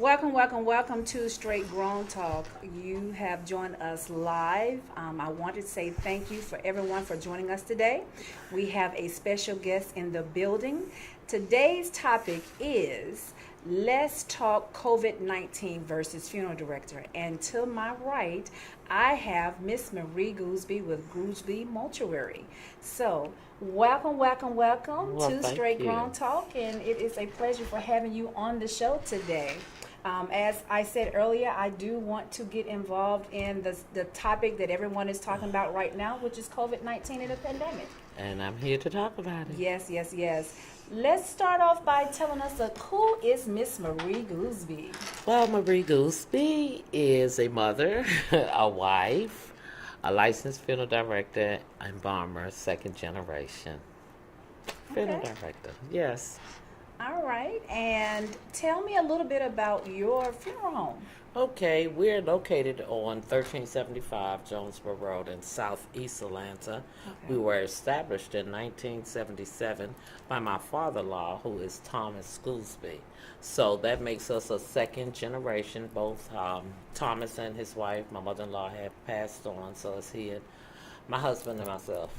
Welcome to Straight Grown Talk. You have joined us live. I want to say thank you for everyone for joining us today. We have a special guest in the building. Today's topic is Let's Talk COVID-19 versus Funeral Director. And to my right, I have Miss Marie Gooseby with Gooseby Mortuary. So, welcome Well, to thank Straight you. Grown Talk, and it is a pleasure for having you on the show today. As I said earlier, I do want to get involved in the topic that everyone is talking about right now, which is COVID-19 and the pandemic. And I'm here to talk about it. Yes. Let's start off by telling us who is Miss Marie Gooseby? Well, Marie Gooseby is a mother, a wife, a licensed funeral director, and embalmer, second generation. Funeral Okay. director, yes. All right, and tell me a little bit about your funeral home. Okay, we're located on 1375 Jonesboro Road in southeast Atlanta. Okay. We were established in 1977 by my father-in-law, who is Thomas Gooseby. So that makes us a second generation. Both Thomas and his wife, my mother-in-law, have passed on, so it's he and my husband and myself.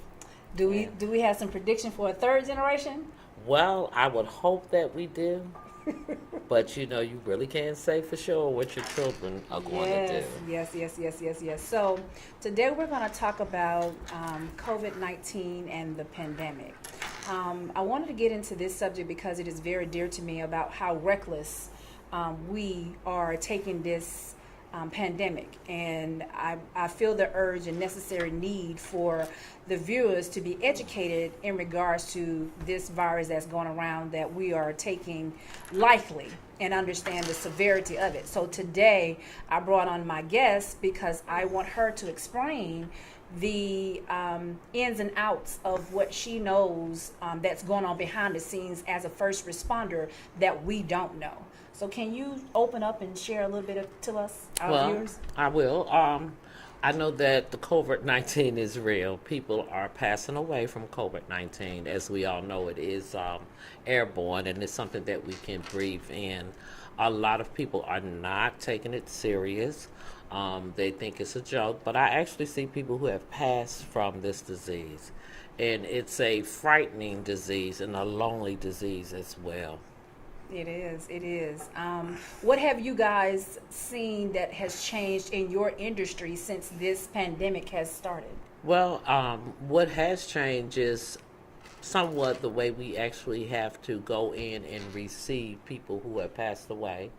Do we And do we have some prediction for a third generation? well, I would hope that we do, but you really can't say for sure what your children are going to do. Yes. So today we're going to talk about COVID-19 and the pandemic. I wanted to get into this subject because it is very dear to me about how reckless we are taking this pandemic. And I feel the urge and necessary need for the viewers to be educated in regards to this virus that's going around that we are taking lightly and understand the severity of it. So today I brought on my guest because I want her to explain the ins and outs of what she knows that's going on behind the scenes as a first responder that we don't know. So can you open up and share a little bit to us, our Well, viewers? I will. I know that the COVID-19 is real. People are passing away from COVID-19. As we all know, it is airborne and it's something that we can breathe in. A lot of people are not taking it serious. They think it's a joke, but I actually see people who have passed from this disease. And it's a frightening disease and a lonely disease as well. It is. What have you guys seen that has changed in your industry since this pandemic has started? Well, what has changed is somewhat the way we actually have to go in and receive people who have passed away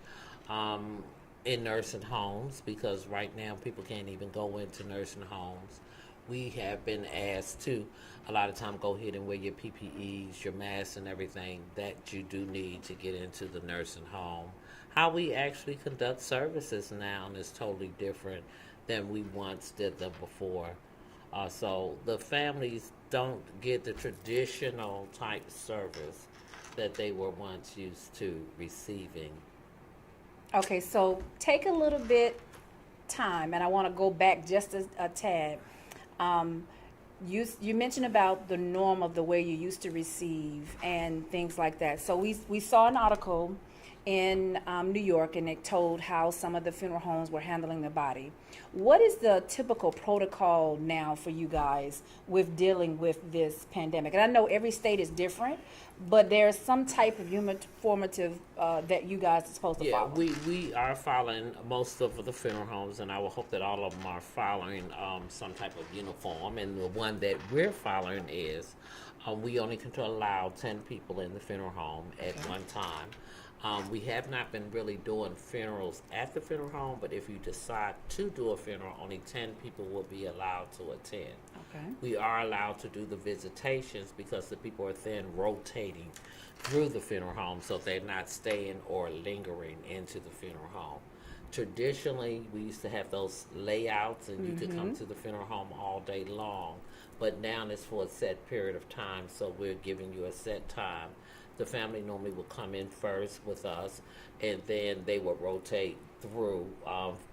in nursing homes because right now people can't even go into nursing homes. We have been asked to a lot of time go ahead and wear your PPEs, your masks and everything that you do need to get into the nursing home. How we actually conduct services now is totally different than we once did them before. So the families don't get the traditional type service that they were once used to receiving. Okay, so take a little bit time, and I want to go back just a tad. Um, you mentioned about the norm of the way you used to receive and things like that. So we saw an article in New York, and it told how some of the funeral homes were handling the body. What is the typical protocol now for you guys with dealing with this pandemic? And I know every state is different, but there's some type of formative that you guys are supposed to Yeah, follow. we are following most of the funeral homes, and I will hope that all of them are following some type of uniform. And the one that we're following is we only can allow 10 people in the funeral home at Okay. one time. We have not been really doing funerals at the funeral home, but if you decide to do a funeral, only 10 people will be allowed to attend. Okay. We are allowed to do the visitations because the people are then rotating through the funeral home, so they're not staying or lingering into the funeral home. Traditionally, we used to have those layouts and you could come to the funeral home all day long, but now it's for a set period of time, so we're giving you a set time. The family normally will come in first with us, and then they will rotate through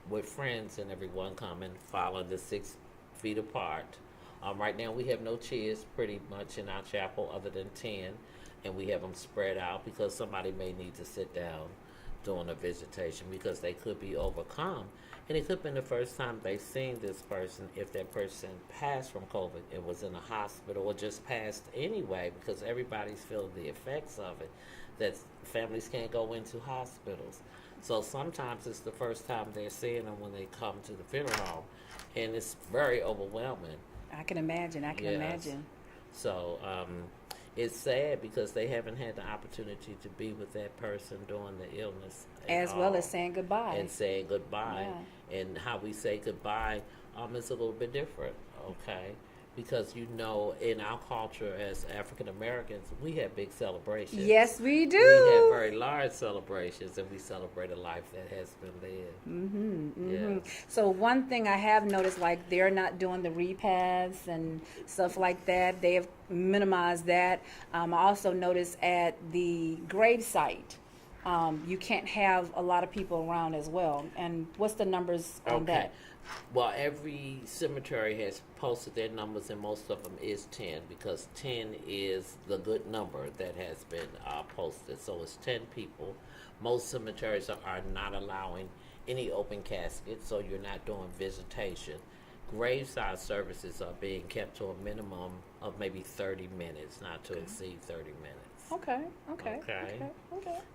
with friends and everyone coming, following the 6 feet apart. Right now, we have no chairs pretty much in our chapel other than 10, and we have them spread out because somebody may need to sit down doing a visitation because they could be overcome. And it could have been the first time they've seen this person if that person passed from COVID and was in a hospital or just passed anyway, because everybody's feeling the effects of it, that families can't go into hospitals. So sometimes it's the first time they're seeing them when they come to the funeral home, and it's very overwhelming. I can imagine. I can Yes. imagine. So it's sad because they haven't had the opportunity to be with that person during the illness. As well as saying goodbye. And saying goodbye. Yeah. And how we say goodbye is a little bit different, okay? Because, you know, in our culture as African Americans, we have big celebrations. Yes, we do. We have very large celebrations, and we celebrate a life that has been lived. Mm-hmm, mm-hmm. Yes. So one thing I have noticed, like they're not doing the repasts and stuff like that. They have minimized that. I also noticed at the gravesite, you can't have a lot of people around as well. And what's the numbers on that? Well, every cemetery has posted their numbers, and most of them is 10 because 10 is the good number that has been posted. So it's 10 people. Most cemeteries are not allowing any open caskets, so you're not doing visitation. Graveside services are being kept to a minimum of maybe 30 minutes, not to exceed 30 minutes. Okay.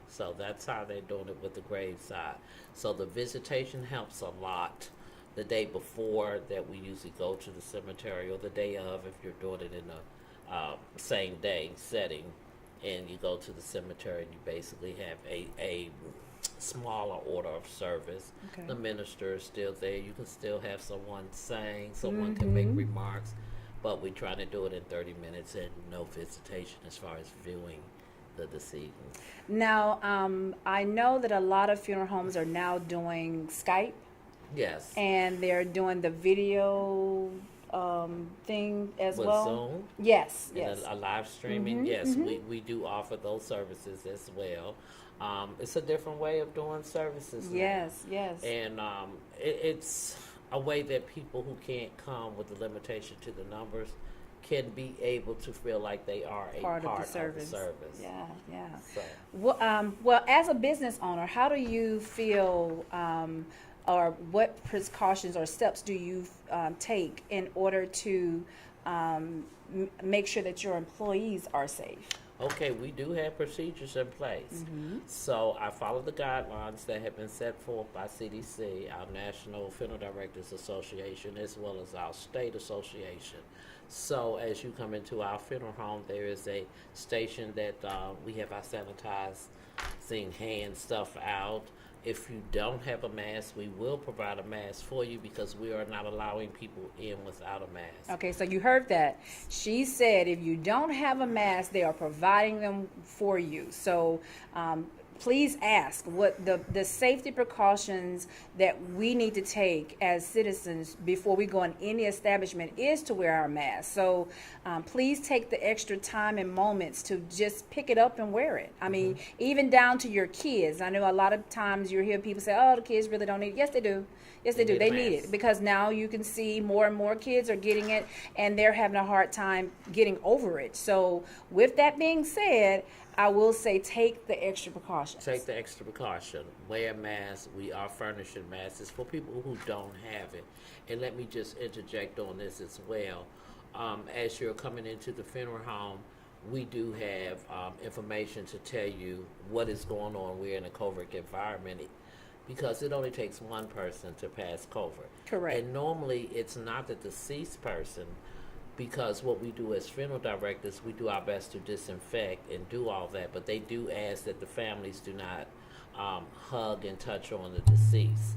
So that's how they're doing it with the graveside. So the visitation helps a lot. The day before that, we usually go to the cemetery, or the day of if you're doing it in a same day setting, and you go to the cemetery and you basically have a smaller order of service. Okay. The minister is still there. You can still have someone sing, someone can make remarks, but we're trying to do it in 30 minutes and no visitation as far as viewing the decedent. Now, I know that a lot of funeral homes are now doing Skype. Yes. And they're doing the video thing as With well. Zoom? Yes. And a live streaming, yes, we do offer those services as well. It's a different way of doing services now. Yes. And it's a way that people who can't come with the limitation to the numbers can be able to feel like they are a part of the service. Yeah. So. Well, as a business owner, how do you feel, or what precautions or steps do you take in order to make sure that your employees are safe? Okay, we do have procedures in place. So I follow the guidelines that have been set forth by CDC, our National Funeral Directors Association, as well as our state association. So as you come into our funeral home, there is a station that we have our sanitizing hand stuff out. If you don't have a mask, we will provide a mask for you because we are not allowing people in without a mask. Okay, so you heard that. She said if you don't have a mask, they are providing them for you. So please ask what the safety precautions that we need to take as citizens before we go in any establishment is to wear our mask. So please take the extra time and moments to just pick it up and wear it. I mean, even down to your kids. I know a lot of times you hear people say, oh, the kids really don't need it. Yes, they do. Yes, they do. They need it because now you can see more and more kids are getting it and they're having a hard time getting over it. So with that being said, I will say take the extra precautions. Take the extra precaution. Wear a mask. We are furnishing masks for people who don't have it. And let me just interject on this as well. As you're coming into the funeral home, we do have information to tell you what is going on. We're in a COVID environment because it only takes one person to pass COVID. Correct. And normally it's not the deceased person, because what we do as funeral directors, we do our best to disinfect and do all that, but they do ask that the families do not hug and touch on the deceased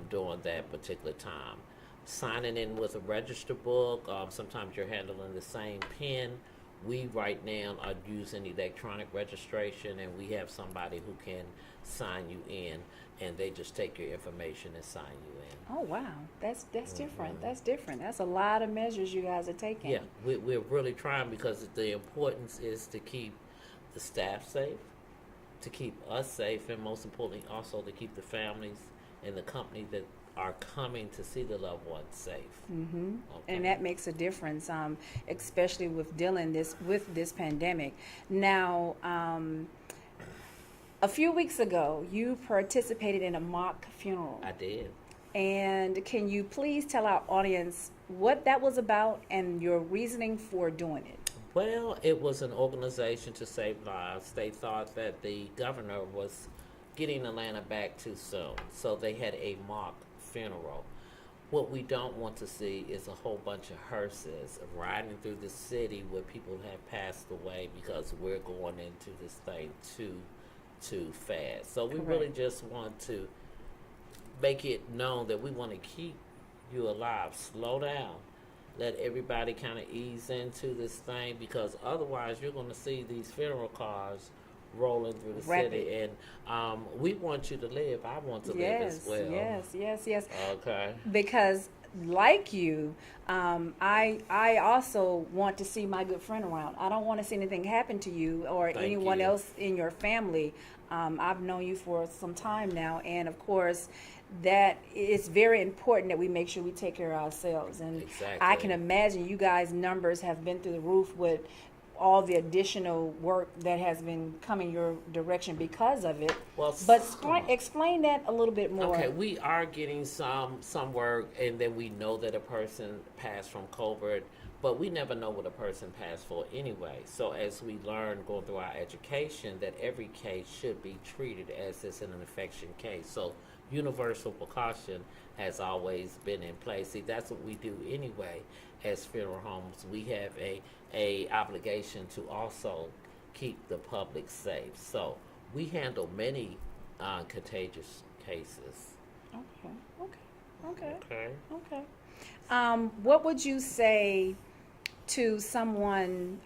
during that particular time. Signing in with a register book, sometimes you're handling the same pen. We right now are using electronic registration, and we have somebody who can sign you in, and they just take your information and sign you in. Oh wow, that's different. That's different. That's a lot of measures you guys are taking. Yeah, we're really trying because the importance is to keep the staff safe, to keep us safe, and most importantly, also to keep the families and the company that are coming to see the loved ones safe. Mm-hmm. Okay. And that makes a difference, especially with dealing with this pandemic. Now, A few weeks ago, you participated in a mock funeral. I did. And can you please tell our audience what that was about and your reasoning for doing it? Well, it was an organization to save lives. They thought that the governor was getting Atlanta back too soon, so they had a mock funeral. What we don't want to see is a whole bunch of hearses riding through the city where people have passed away because we're going into this thing too fast. So we really just want to make it known that we want to keep you alive. Slow down. Let everybody kind of ease into this thing, because otherwise you're going to see these funeral cars rolling through the city. And we want you to live. I want to live as well. Yes. Okay. Because like you, I also want to see my good friend around. I don't want to see anything happen to you or anyone else in your family. I've known you for some time now, and of course, that it's very important that we make sure we take care of ourselves. And I can imagine you guys' numbers have been through the roof with all the additional work that has been coming your direction because of it. Well, but explain that a little bit more. Okay, we are getting some work, and then we know that a person passed from COVID, but we never know what a person passed for anyway. So as we learn going through our education, that every case should be treated as it's an infection case. So universal precaution has always been in place. See, that's what we do anyway as funeral homes. We have a obligation to also keep the public safe. So we handle many contagious cases. Okay. What would you say to someone,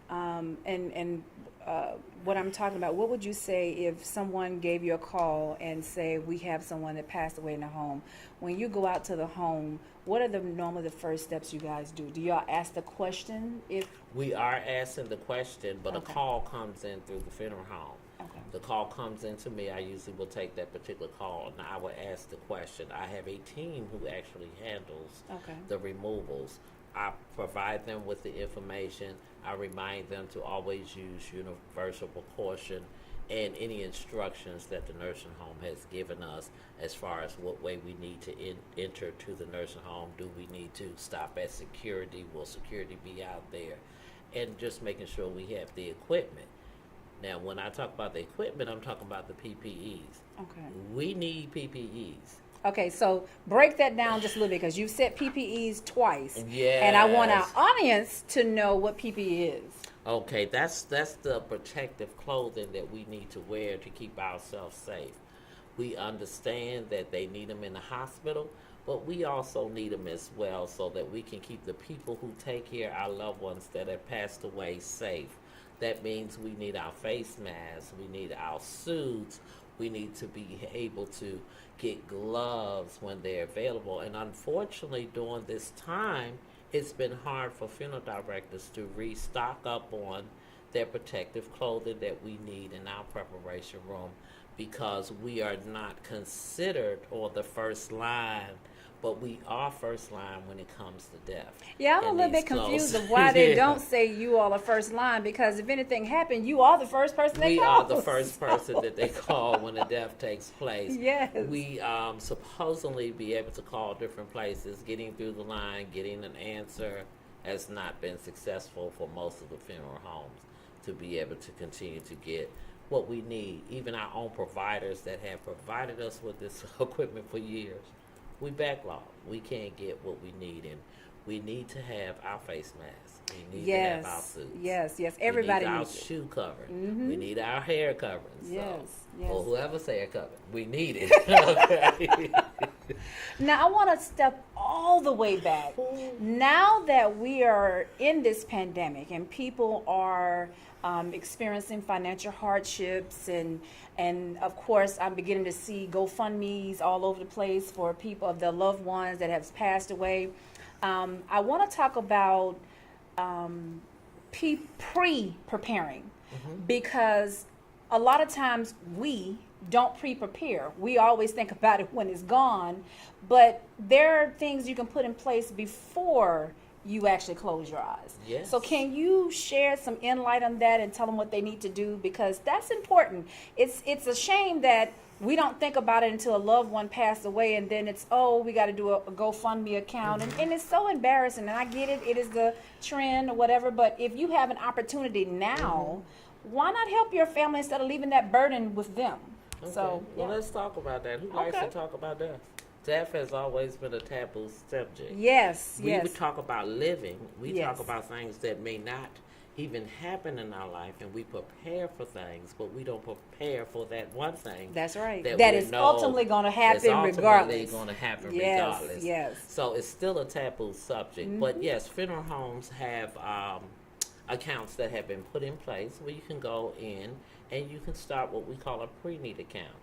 what I'm talking about, what would you say if someone gave you a call and say, we have someone that passed away in the home? When you go out to the home, what are normally the first steps you guys do? Do y'all ask the question? We are asking the question, but a call comes in through the funeral home. The call comes in to me. I usually will take that particular call, and I will ask the question. I have a team who actually handles the removals. I provide them with the information. I remind them to always use universal precaution and any instructions that the nursing home has given us as far as what way we need to enter to the nursing home. Do we need to stop at security? Will security be out there? And just making sure we have the equipment. Now, when I talk about the equipment, I'm talking about the PPEs. We need PPEs. Okay, so break that down just a little bit, because you've said PPEs twice. Yes. And I want our audience to know what PPE is. Okay, that's the protective clothing that we need to wear to keep ourselves safe. We understand that they need them in the hospital, but we also need them as well so that we can keep the people who take care of our loved ones that have passed away safe. That means we need our face masks, we need our suits, we need to be able to get gloves when they're available. And unfortunately, during this time, it's been hard for funeral directors to restock up on their protective clothing that we need in our preparation room, because we are not considered on the first line, but we are first line when it comes to death. Yeah, I'm a little bit confused of why they don't say you all are first line, because if anything happened, you are the first person they call. We are the first person that they call when a death takes place. Yes. We supposedly be able to call different places. Getting through the line, getting an answer has not been successful for most of the funeral homes to be able to continue to get what we need. Even our own providers that have provided us with this equipment for years, we backlog. We can't get what we need, and we need to have our face masks. We need to have our suits. Yes. Everybody we need needs our shoe covering. We need our hair covering. Yes. Or whoever's hair covering. We need it. Okay. Now, I want to step all the way back. Now that we are in this pandemic and people are experiencing financial hardships, and of course I'm beginning to see GoFundMes all over the place for people of their loved ones that have passed away. I want to talk about pre-preparing, because a lot of times we don't pre-prepare. We always think about it when it's gone, but there are things you can put in place before you actually close your eyes. Yes. So can you share some insight on that and tell them what they need to do, because that's important. It's a shame that we don't think about it until a loved one passed away, and then it's, oh, we got to do a GoFundMe account, and it's so embarrassing. And I get it, it is the trend or whatever, but if you have an opportunity now, why not help your family instead of leaving that burden with them? Okay. So Well, let's talk about that. Who likes to talk about death? Death has always been a taboo subject. Yes, We yes. would talk about living. We Yes. talk about things that may not even happen in our life, and we prepare for things, but we don't prepare for that one thing. That's right. That That we is know ultimately going to It's happen ultimately regardless. going to happen Yes, regardless. yes. So it's still a taboo subject. But yes, funeral homes have accounts that have been put in place where you can go in and you can start what we call a pre-need account.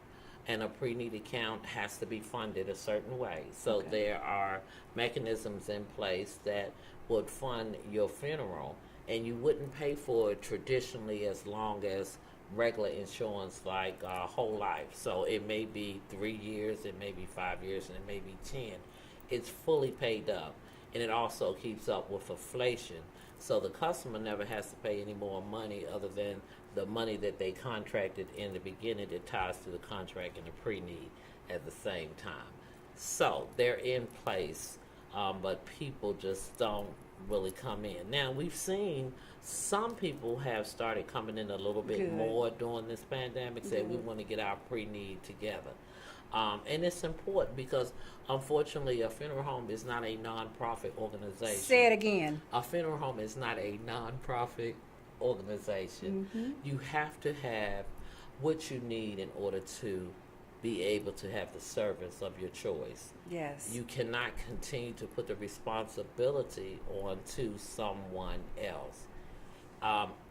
And a pre-need account has to be funded a certain way. So Okay. there are mechanisms in place that would fund your funeral, and you wouldn't pay for it traditionally as long as regular insurance, like whole life. So it may be 3 years, it may be 5 years, and it may be 10. It's fully paid up, and it also keeps up with inflation. So the customer never has to pay any more money other than the money that they contracted in the beginning that ties to the contract and the pre-need at the same time. So they're in place, but people just don't really come in. Now, we've seen some people have started coming in a little bit Good. more during this pandemic, saying we want to get our pre-need together. And it's important because, unfortunately, a funeral home is not a non-profit organization. Say it again. A funeral home is not a non-profit organization. You have to have what you need in order to be able to have the service of your choice. Yes. You cannot continue to put the responsibility onto someone else.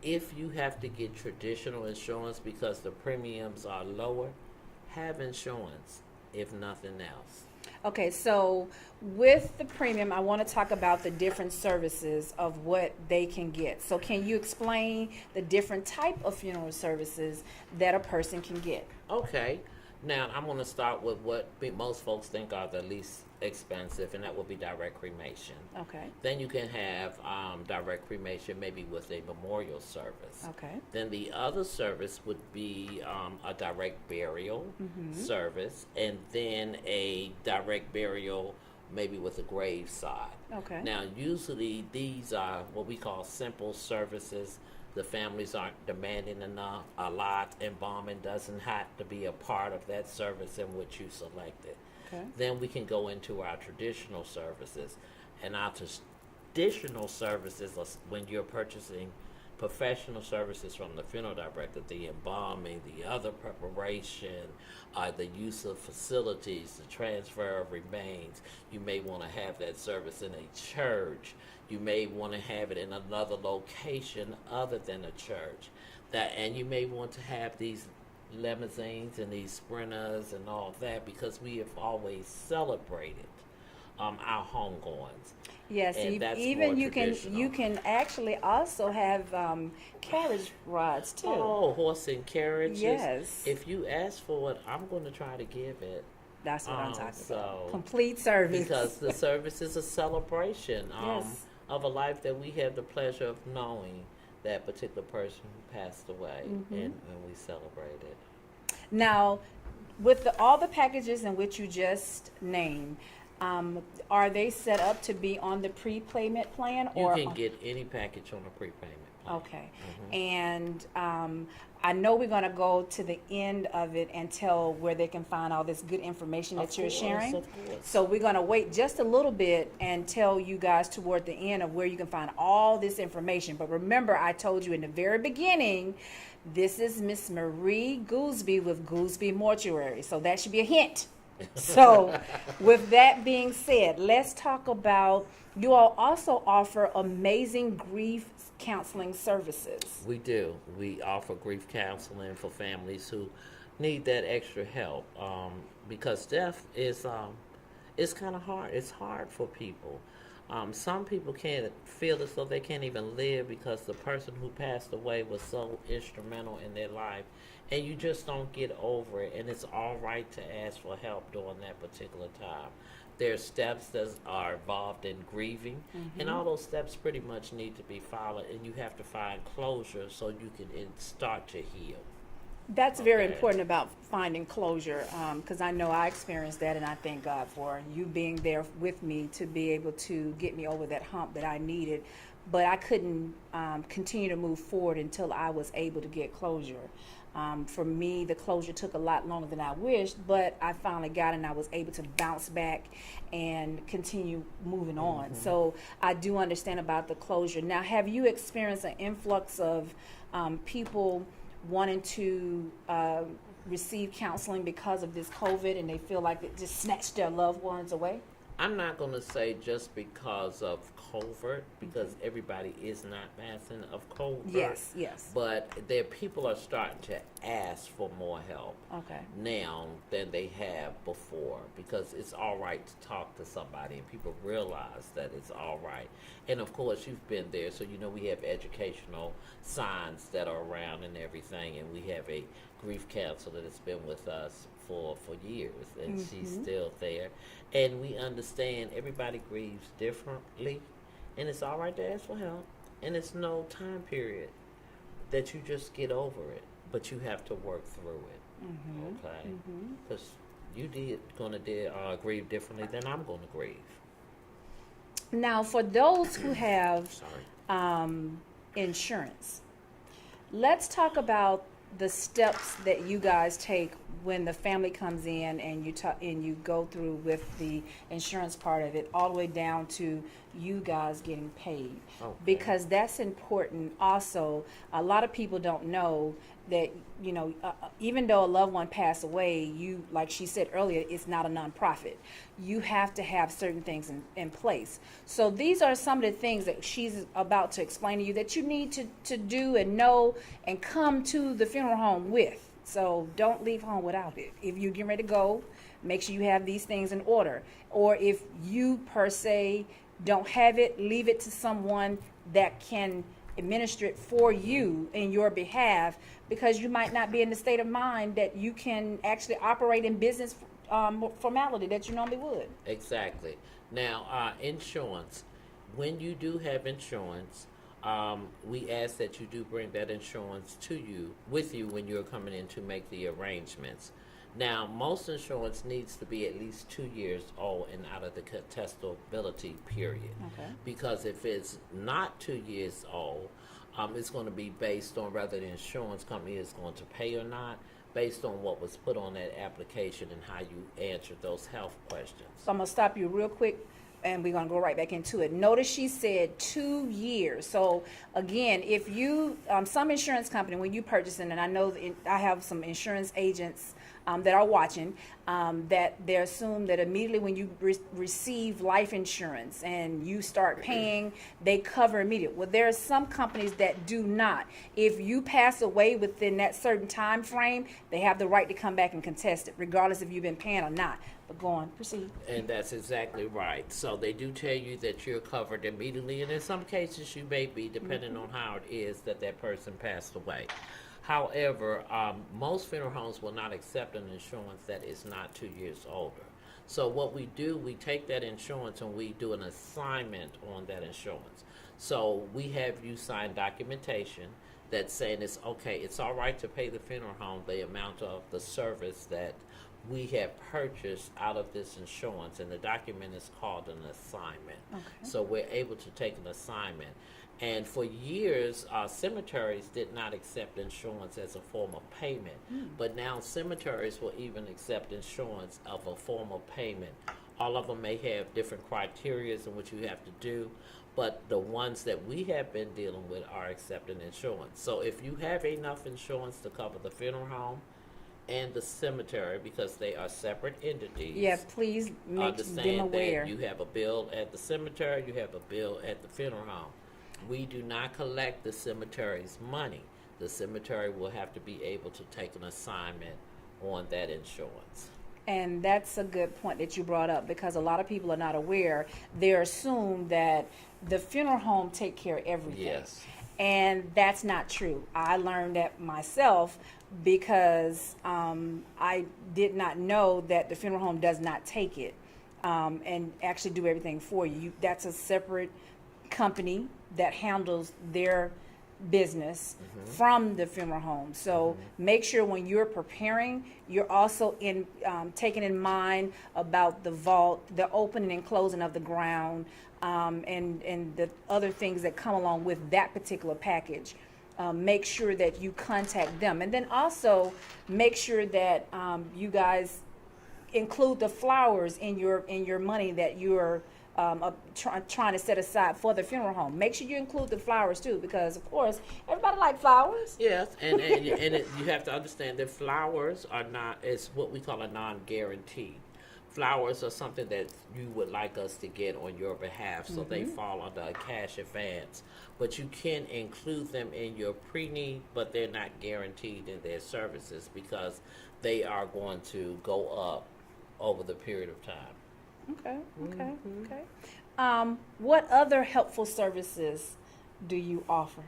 If you have to get traditional insurance because the premiums are lower, have insurance, if nothing else. Okay, so with the premium, I want to talk about the different services of what they can get. So can you explain the different type of funeral services that a person can get? Okay. Now, I'm going to start with what most folks think are the least expensive, and that would be direct cremation. Okay. Then you can have direct cremation maybe with a memorial service. Okay. Then the other service would be a direct burial service, and then a direct burial maybe with a graveside. Okay. Now, usually these are what we call simple services. The families aren't demanding a lot, embalming doesn't have to be a part of that service in which you selected. Okay. Then we can go into our traditional services. And our traditional services are when you're purchasing professional services from the funeral director, the embalming, the other preparation, the use of facilities, the transfer of remains. You may want to have that service in a church. You may want to have it in another location other than a church. And you may want to have these limousines and these sprinters and all that because we have always celebrated our homegoings. Yes, And that's even more you traditional. can actually also have carriage rides too. Oh, horse and carriages. Yes. If you ask for it, I'm going to try to give it. That's what I'm talking so- about. Complete service. Because the service is a celebration Yes. of a life that we have the pleasure of knowing that particular person who passed away, and we celebrate it. Now, with all the packages in which you just named, are they set up to be on the prepayment plan? You Or can get any package on a prepayment plan. Okay. And I know we're going to go to the end of it and tell where they can find all this good information that Of you're course, sharing. of course. So we're going to wait just a little bit and tell you guys toward the end of where you can find all this information. But remember, I told you in the very beginning, this is Miss Marie Goolsby with Goolsby Mortuary. So that should be a hint. So with that being said, let's talk about, you all also offer amazing grief counseling services. We do. We offer grief counseling for families who need that extra help because death is it's kind of hard. It's hard for people. Some people can't feel as though they can't even live because the person who passed away was so instrumental in their life, and you just don't get over it. And it's all right to ask for help during that particular time. There's steps that are involved in grieving, and all those steps pretty much need to be followed, and you have to find closure so you can start to heal. That's very Okay. important about finding closure, because I know I experienced that, and I thank God for you being there with me to be able to get me over that hump that I needed. But I couldn't continue to move forward until I was able to get closure. For me, the closure took a lot longer than I wished, but I finally got it, and I was able to bounce back and continue moving on. So I do understand about the closure. Now, have you experienced an influx of people wanting to receive counseling because of this COVID, and they feel like it just snatched their loved ones away? I'm not going to say just because of COVID, because everybody is not passing of COVID. Yes, yes. But there, people are starting to ask for more help Okay. now than they have before, because it's all right to talk to somebody, and people realize that it's all right. And of course, you've been there, so you know we have educational signs that are around and everything, and we have a grief counselor that's been with us for years, and she's still there. And we understand everybody grieves differently, and it's all right to ask for help. And it's no time period that you just get over it, but you have to work through it. Okay, because you gonna grieve differently than I'm gonna grieve. Now, for those who have Sorry. insurance, let's talk about the steps that you guys take when the family comes in and you go through with the insurance part of it, all the way down to you guys getting paid. Okay. Because that's important. Also, a lot of people don't know that, even though a loved one passed away, you, like she said earlier, it's not a nonprofit. You have to have certain things in place. So these are some of the things that she's about to explain to you that you need to do and know and come to the funeral home with. So don't leave home without it. If you're getting ready to go, make sure you have these things in order. Or if you per se don't have it, leave it to someone that can administer it for you in your behalf, because you might not be in the state of mind that you can actually operate in business formality that you normally would. Exactly. Now, insurance. When you do have insurance, we ask that you do bring that insurance with you when you're coming in to make the arrangements. Now, most insurance needs to be at least 2 years old and out of the contestability period. Okay. Because if it's not 2 years old, it's going to be based on whether the insurance company is going to pay or not, based on what was put on that application and how you answered those health questions. So I'm going to stop you real quick, and we're going to go right back into it. Notice she said 2 years. So again, if you, some insurance company, when you purchase it, and I know I have some insurance agents that are watching, that they assume that immediately when you receive life insurance and you start paying, they cover immediately. Well, there are some companies that do not. If you pass away within that certain time frame, they have the right to come back and contest it, regardless if you've been paying or not. But go on, proceed. And that's exactly right. So they do tell you that you're covered immediately, and in some cases you may be, depending on how it is that person passed away. However, most funeral homes will not accept an insurance that is not 2 years older. So what we do, we take that insurance and we do an assignment on that insurance. So we have you sign documentation that's saying it's okay, it's all right to pay the funeral home the amount of the service that we have purchased out of this insurance, and the document is called an assignment. Okay. So we're able to take an assignment. And for years, cemeteries did not accept insurance as a form of payment. But now cemeteries will even accept insurance of a form of payment. All of them may have different criteria in which you have to do, but the ones that we have been dealing with are accepting insurance. So if you have enough insurance to cover the funeral home and the cemetery, because they are separate entities. Yeah, please make them Understand aware. that you have a bill at the cemetery, you have a bill at the funeral home. We do not collect the cemetery's money. The cemetery will have to be able to take an assignment on that insurance. And that's a good point that you brought up, because a lot of people are not aware. They assume that the funeral home take care of everything. Yes. And that's not true. I learned that myself because I did not know that the funeral home does not take it and actually do everything for you. That's a separate company that handles their business from the funeral home. So make sure when you're preparing, you're also taking in mind about the vault, the opening and closing of the ground, and the other things that come along with that particular package. Make sure that you contact them, and then also make sure that you guys include the flowers in your money that you're trying to set aside for the funeral home. Make sure you include the flowers too, because of course everybody likes flowers. Yes, and you have to understand that flowers are not, it's what we call a non-guarantee. Flowers are something that you would like us to get on your behalf, so they fall under a cash advance. But you can include them in your pre-need, but they're not guaranteed in their services because they are going to go up over the period of time. Okay. What other helpful services do you offer?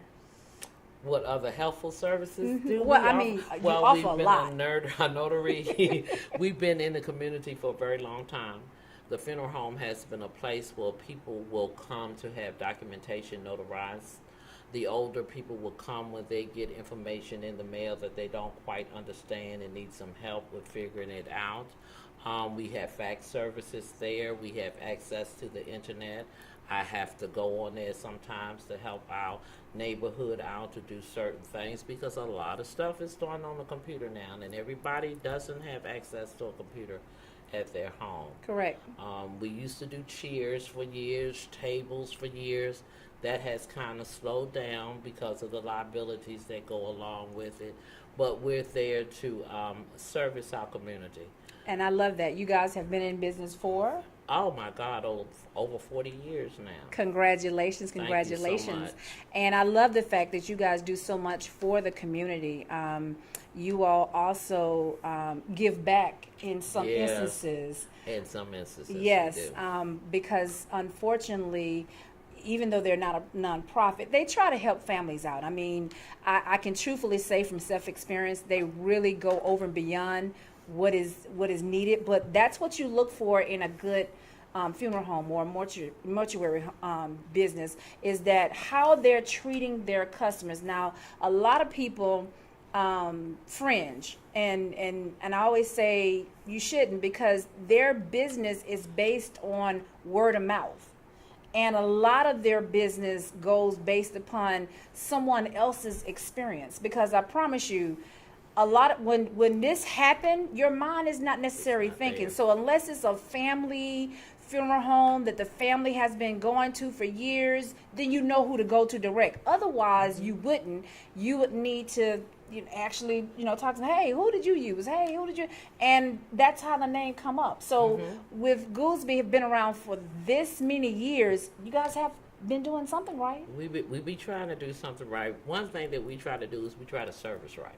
What other helpful services do Well, we I offer? mean, you Well, offer we've been a lot. a notary. We've been in the community for a very long time. The funeral home has been a place where people will come to have documentation notarized. The older people will come when they get information in the mail that they don't quite understand and need some help with figuring it out. We have fax services there. We have access to the internet. I have to go on there sometimes to help our neighborhood out to do certain things because a lot of stuff is done on the computer now, and everybody doesn't have access to a computer at their home. Correct. We used to do chairs for years, tables for years. That has kind of slowed down because of the liabilities that go along with it. But we're there to service our community. And I love that. You guys have been in business for? Oh my God, over 40 years now. Congratulations. Thank you so much. And I love the fact that you guys do so much for the community. You all also give back in some instances. In some instances, yes, we do. because unfortunately, even though they're not a nonprofit, they try to help families out. I mean, I can truthfully say from self-experience, they really go over and beyond what is needed. But that's what you look for in a good funeral home or mortuary business, is that how they're treating their customers. Now, a lot of people fringe, and I always say you shouldn't, because their business is based on word of mouth. And a lot of their business goes based upon someone else's experience. Because I promise you, a lot of, when this happened, your mind is not necessarily thinking. there. So unless it's a family funeral home that the family has been going to for years, then you know who to go to direct. Otherwise, you wouldn't. You would need to actually, talk to them. Hey, who did you use? Hey, who did you? And that's how the name come up. So with Goolsby have been around for this many years, you guys have been doing something right. We be trying to do something right. One thing that we try to do is we try to service right,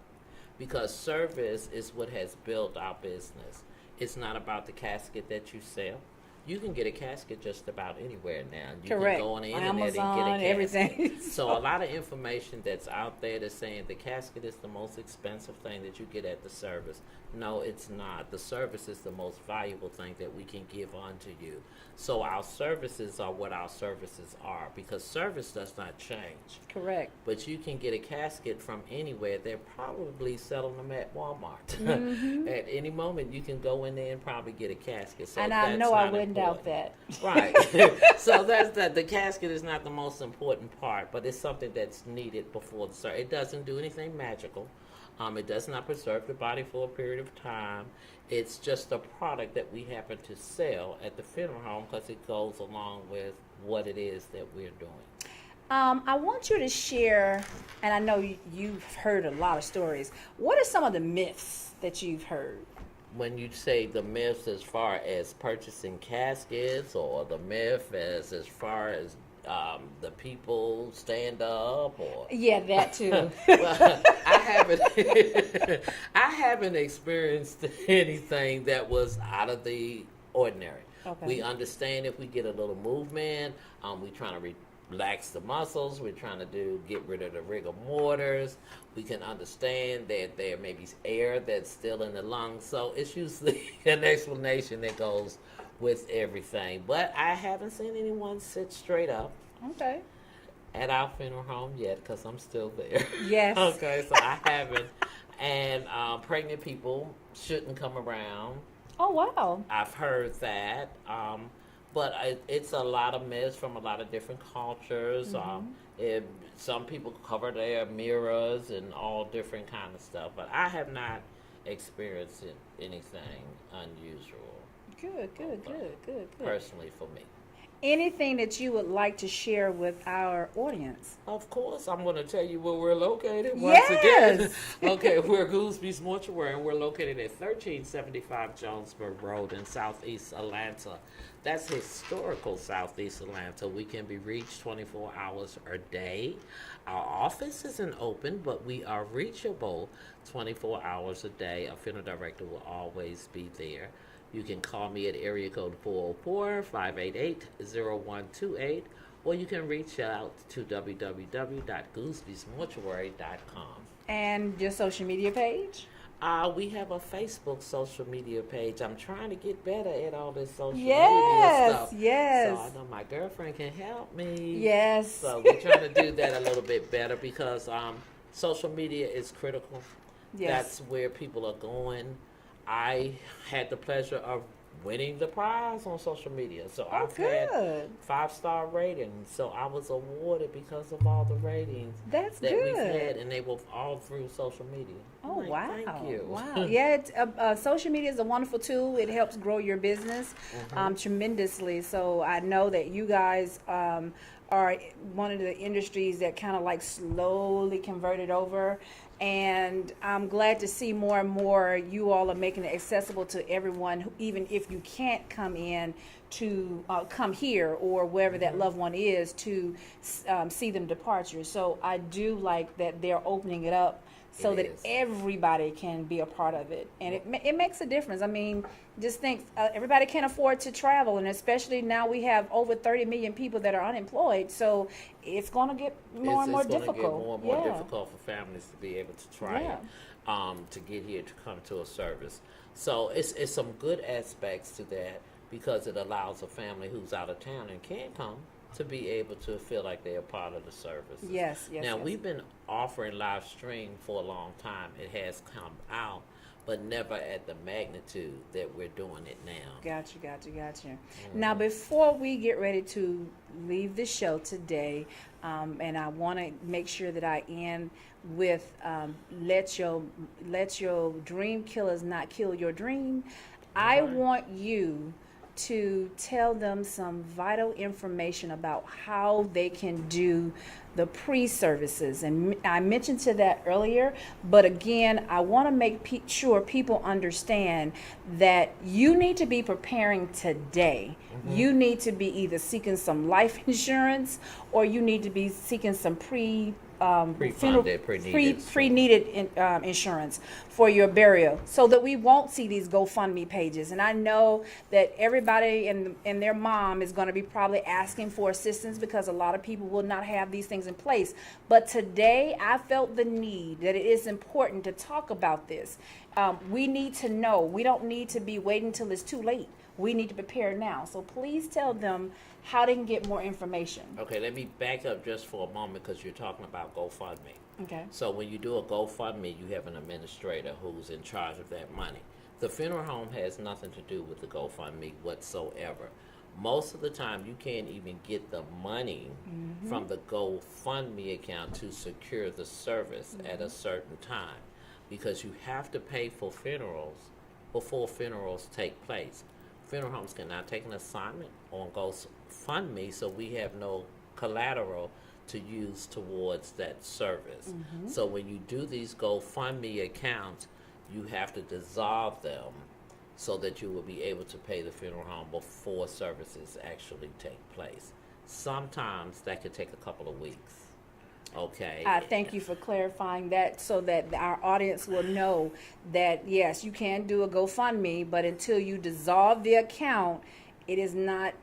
because service is what has built our business. It's not about the casket that you sell. You can get a casket just about anywhere now. You Correct. can go on the internet Amazon, and get a casket. everything. So a lot of information that's out there that's saying the casket is the most expensive thing that you get at the service. No, it's not. The service is the most valuable thing that we can give unto you. So our services are what our services are, because service does not change. Correct. But you can get a casket from anywhere. They're probably selling them at Walmart. At any moment, you can go in there and probably get a casket. So And I that's know I not wouldn't doubt important. that. Right. So that's that. The casket is not the most important part, but it's something that's needed before the service. It doesn't do anything magical. It does not preserve the body for a period of time. It's just a product that we happen to sell at the funeral home because it goes along with what it is that we're doing. I want you to share, and I know you've heard a lot of stories. What are some of the myths that you've heard? When you say the myths as far as purchasing caskets, or the myth as far as the people stand up or Yeah, that too. well, I haven't I haven't experienced anything that was out of the ordinary. Okay. We understand if we get a little movement, we're trying to relax the muscles, we're trying to get rid of the rigor mortis. We can understand that there may be air that's still in the lungs. So it's usually an explanation that goes with everything. But I haven't seen anyone sit straight up Okay. at our funeral home yet because I'm still there. Yes. Okay, so I haven't. And pregnant people shouldn't come around. Oh, wow. I've heard that. But it's a lot of myths from a lot of different cultures. Some people cover their mirrors and all different kind of stuff. But I have not experienced anything unusual. Good. Personally for me. Anything that you would like to share with our audience? Of course, I'm going to tell you where we're located Yes. again. Okay, we're Goolsby's Mortuary, and we're located at 1375 Jonesburg Road in Southeast Atlanta. That's historical Southeast Atlanta. We can be reached 24 hours a day. Our office isn't open, but we are reachable 24 hours a day. A funeral director will always be there. You can call me at area code 404-588-0128, or you can reach out to www.goolsbysmortuary.com. And your social media page? We have a Facebook social media page. I'm trying to get better at all this social media stuff. Yes. So I know my girlfriend can help me. Yes. So we're trying to do that a little bit better because social media is critical. Yes. That's where people are going. I had the pleasure of winning the prize on social media. So I've had 5-star ratings. So I was awarded because of all the ratings That's that good. we've had, and they were all through social media. Oh, I'm wow. like, thank you. Wow. Yeah, social media is a wonderful tool. It helps grow your business tremendously. So I know that you guys are one of the industries that kind of like slowly converted over. And I'm glad to see more and more you all are making it accessible to everyone, even if you can't come in to come here or wherever that loved one is to see them departure. So I do like that they're opening it up so that everybody can be a part of it. And it makes a difference. I mean, just think, everybody can't afford to travel, and especially now we have over 30 million people that are unemployed. So it's going to get more and more difficult. It's going to get more and more difficult for families to be able to try it, to get here to come to a service. So it's some good aspects to that because it allows a family who's out of town and can't come to be able to feel like they're a part of the service. Yes. Now, we've been offering live stream for a long time. It has come out, but never at the magnitude that we're doing it now. Gotcha. Now, before we get ready to leave the show today, and I want to make sure that I end with let your dream killers not kill your dream. I want you to tell them some vital information about how they can do the pre-services. And I mentioned to that earlier, but again, I want to make sure people understand that you need to be preparing today. You need to be either seeking some life insurance or you need to be seeking some pre-needed insurance for your burial, so that we won't see these GoFundMe pages. And I know that everybody and their mom is going to be probably asking for assistance because a lot of people will not have these things in place. But today I felt the need that it is important to talk about this. We need to know. We don't need to be waiting till it's too late. We need to prepare now. So please tell them how they can get more information. Okay, let me back up just for a moment because you're talking about GoFundMe. Okay. So when you do a GoFundMe, you have an administrator who's in charge of that money. The funeral home has nothing to do with the GoFundMe whatsoever. Most of the time, you can't even get the money from the GoFundMe account to secure the service at a certain time because you have to pay for funerals before funerals take place. Funeral homes cannot take an assignment on GoFundMe, so we have no collateral to use towards that service. So when you do these GoFundMe accounts, you have to dissolve them so that you will be able to pay the funeral home before services actually take place. sometimes that could take a couple of weeks. Okay. I thank you for clarifying that so that our audience will know that, yes, you can do a GoFundMe, but until you dissolve the account, it is not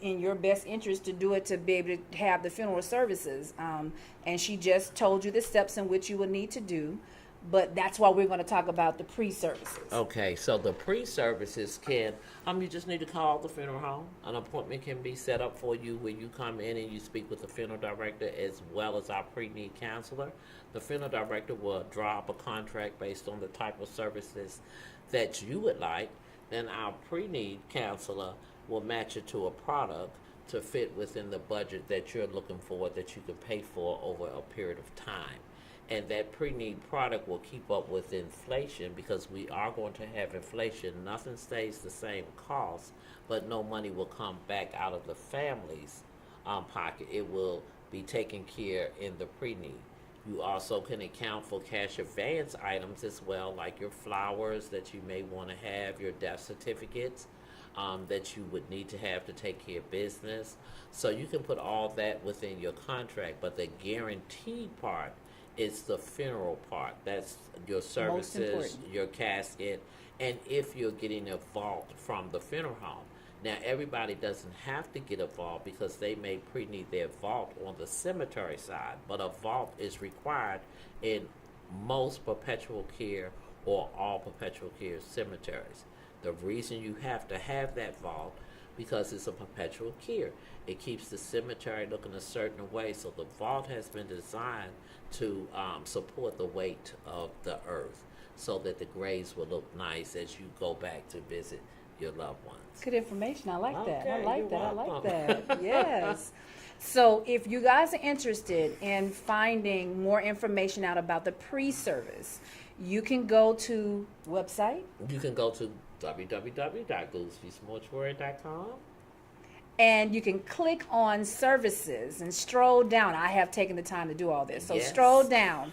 in your best interest to do it to be able to have the funeral services. And she just told you the steps in which you will need to do. But that's why we're going to talk about the pre-services. Okay, so the pre-services can, you just need to call the funeral home. An appointment can be set up for you where you come in and you speak with the funeral director as well as our pre-need counselor. The funeral director will draw up a contract based on the type of services that you would like. Then our pre-need counselor will match it to a product to fit within the budget that you're looking for, that you can pay for over a period of time. And that pre-need product will keep up with inflation, because we are going to have inflation. Nothing stays the same cost, but no money will come back out of the family's pocket. It will be taken care in the pre-need. You also can account for cash advance items as well, like your flowers that you may want to have, your death certificates that you would need to have to take care of business. So you can put all that within your contract, but the guaranteed part is the funeral part. That's your services, your casket, and if you're getting a vault from the funeral home. Now, everybody doesn't have to get a vault because they may pre-need their vault on the cemetery side, but a vault is required in most perpetual care or all perpetual care cemeteries. The reason you have to have that vault, because it's a perpetual care. It keeps the cemetery looking a certain way, so the vault has been designed to support the weight of the earth so that the graves will look nice as you go back to visit your loved ones. Good information. I like that. I Okay, like you're that. I like welcome. that. Yes. So if you guys are interested in finding more information out about the pre-service, you can go to website. You can go to www.goosefeastmortuary.com. And you can click on services and stroll down. I have taken the time to do all this. So Yes. stroll down.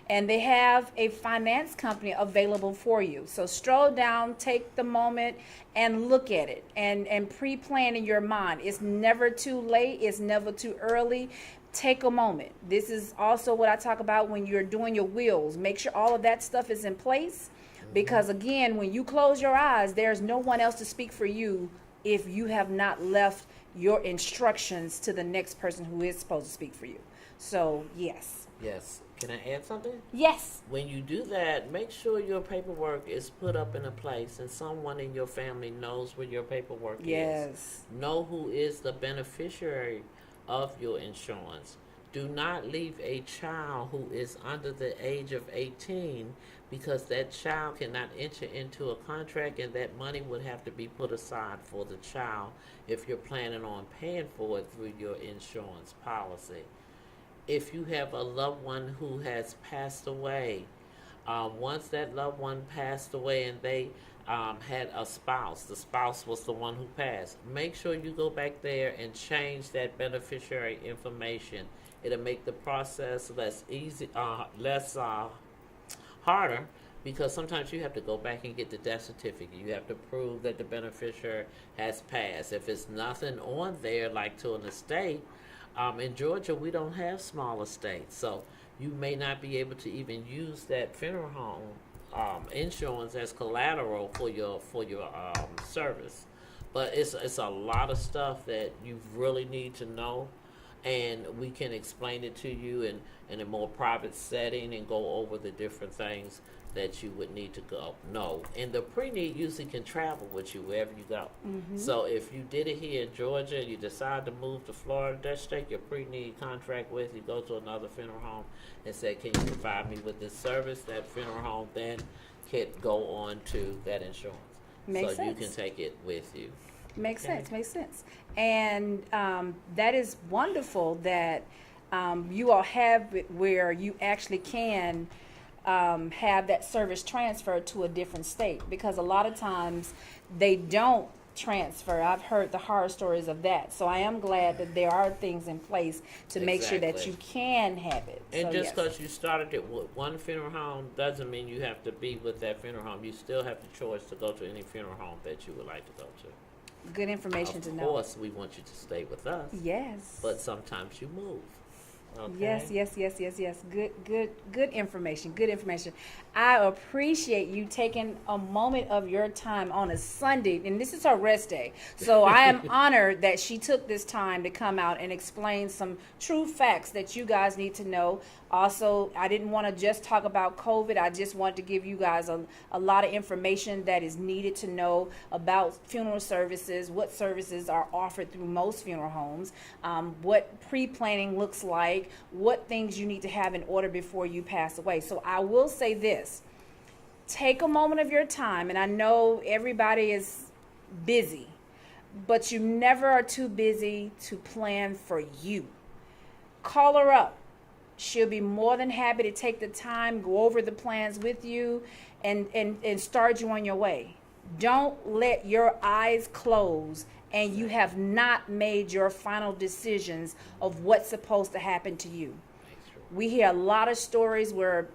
And they have a finance company available for you. So stroll down, take the moment, and look at it. And pre-plan in your mind. It's never too late. It's never too early. Take a moment. This is also what I talk about when you're doing your wills. Make sure all of that stuff is in place. Because again, when you close your eyes, there's no one else to speak for you if you have not left your instructions to the next person who is supposed to speak for you. So, yes. Yes. Can I add something? Yes. When you do that, make sure your paperwork is put up in a place and someone in your family knows where your paperwork Yes. is. Know who is the beneficiary of your insurance. Do not leave a child who is under the age of 18, because that child cannot enter into a contract, and that money would have to be put aside for the child if you're planning on paying for it through your insurance policy. If you have a loved one who has passed away, once that loved one passed away and they had a spouse, the spouse was the one who passed, make sure you go back there and change that beneficiary information. It'll make the process less harder, because sometimes you have to go back and get the death certificate. You have to prove that the beneficiary has passed. If it's nothing on there, like to an estate, in Georgia, we don't have small estates, so you may not be able to even use that funeral home insurance as collateral for your service. But it's a lot of stuff that you really need to know, and we can explain it to you in a more private setting and go over the different things that you would need to know. And the pre-need usually can travel with you wherever you go. So if you did it here in Georgia, you decide to move to Florida, just take your pre-need contract with you, go to another funeral home and say, can you provide me with this service? That funeral home then can go on to that insurance. Makes so sense. you can take it with you. Makes Okay. sense. Makes sense. And that is wonderful that you all have it where you actually can have that service transferred to a different state, because a lot of times they don't transfer. I've heard the horror stories of that. So I am glad that there are things in place to make sure that Exactly. you can have it. And So, just yes. because you started it with one funeral home doesn't mean you have to be with that funeral home. You still have the choice to go to any funeral home that you would like to go to. Good information to Of know. course, we want you to stay with us, Yes. but sometimes you move. Okay? Yes. Good information. Good information. I appreciate you taking a moment of your time on a Sunday, and this is her rest day. So I am honored that she took this time to come out and explain some true facts that you guys need to know. Also, I didn't want to just talk about COVID. I just wanted to give you guys a lot of information that is needed to know about funeral services, what services are offered through most funeral homes, what pre-planning looks like, what things you need to have in order before you pass away. So I will say this. Take a moment of your time, and I know everybody is busy, but you never are too busy to plan for you. Call her up. She'll be more than happy to take the time, go over the plans with you, and start you on your way. Don't let your eyes close and you have not made your final decisions of what's supposed to happen to you. We hear a lot of stories where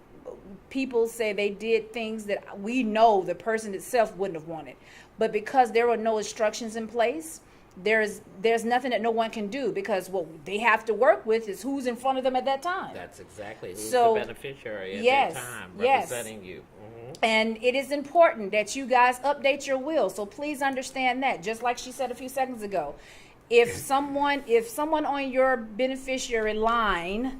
people say they did things that we know the person itself wouldn't have wanted. But because there were no instructions in place, there's nothing that no one can do, because what they have to work with is who's in front of them at that time. That's exactly who's So, the beneficiary at yes, that time, yes. representing you. And it is important that you guys update your will. So please understand that. Just like she said a few seconds ago, if someone on your beneficiary line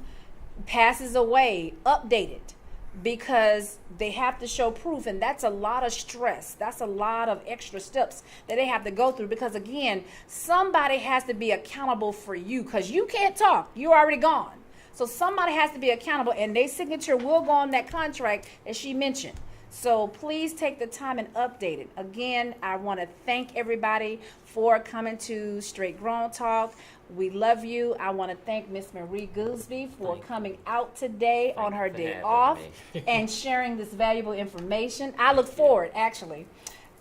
passes away, update it, because they have to show proof, and that's a lot of stress. That's a lot of extra steps that they have to go through, because again, somebody has to be accountable for you, because you can't talk. You're already gone. So somebody has to be accountable, and their signature will go on that contract as she mentioned. So please take the time and update it. Again, I want to thank everybody for coming to Straight Grown Talk. We love you. I want to thank Miss Marie Goolsby for coming out today on her day off and sharing this valuable information. I look forward, actually,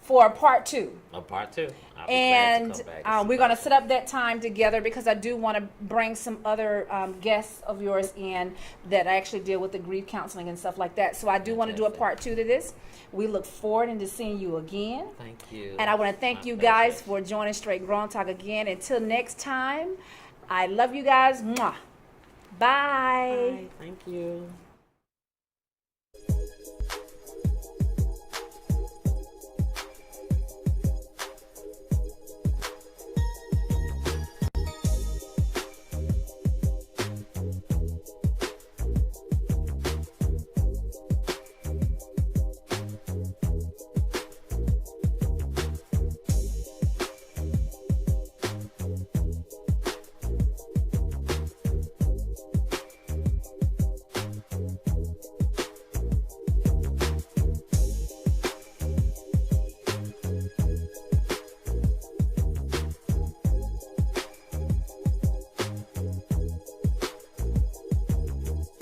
for part two. Part two. I'll be And glad to come back we're going to set up that time together, because I do want to bring some other guests of yours in that actually deal with the grief counseling and stuff like that. So I do want to do a part two to this. We look forward into seeing you again. Thank you. And I want to thank you guys for joining Straight Grown Talk again. Until next time, I love you guys. Mwah. Bye. Bye. Thank you.